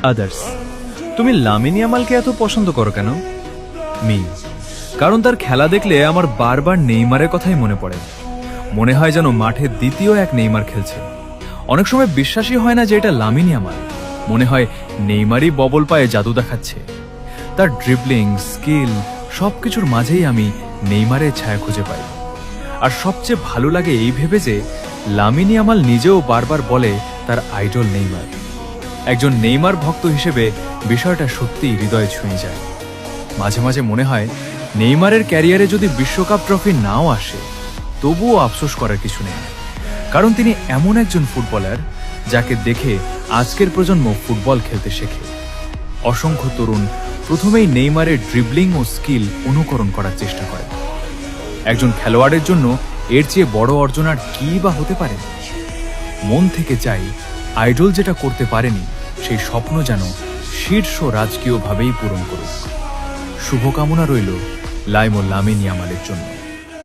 Others. তুমি Lamine ইয়ামালকে এত পছন্দ করো কেন? মি, কারণ তার খেলা দেখলে আমার বারবার নেইমারের কথাই মনে পড়ে। মনে হয় যেন মাঠে দ্বিতীয় এক নেইমার খেলছে। অনেক সময় বিশ্বাসই হয় না যে এটা লামিন ইয়ামাল। মনে হয় নেইমারই ববল পায়ে জাদু দেখাচ্ছে। তার ড্রিবলিং, স্কিল সবকিছুর মাঝেই আমি নেইমারের ছায়া খুঁজে পাই। আর সবচেয়ে ভালো লাগে এই ভেবে যে লামিন ইয়ামাল নিজেও বারবার বলে তার আইডল নেইমার। একজন নেইমার ভক্ত হিসেবে বিষয়টা সত্যিই হৃদয়ে ছুঁয়ে যায়। মাঝে মাঝে মনে হয় নেইমারের ক্যারিয়ারে যদি বিশ্বকাপ ট্রফি নাও আসে তবুও আফসোস করার কিছু নেই, কারণ তিনি এমন একজন ফুটবলার যাকে দেখে আজকের প্রজন্ম ফুটবল খেলতে শেখে। অসংখ্য তরুণ প্রথমেই নেইমারের ড্রিবলিং ও স্কিল অনুকরণ করার চেষ্টা করে। একজন খেলোয়াড়ের জন্য এর চেয়ে বড় অর্জন আর কী বা হতে পারে? মন থেকে চাই আইডল যেটা করতে পারেনি সেই স্বপ্ন যেন শীর্ষ রাজকীয়ভাবেই পূরণ করুক। শুভকামনা রইল লামিন ইয়ামালের জন্য।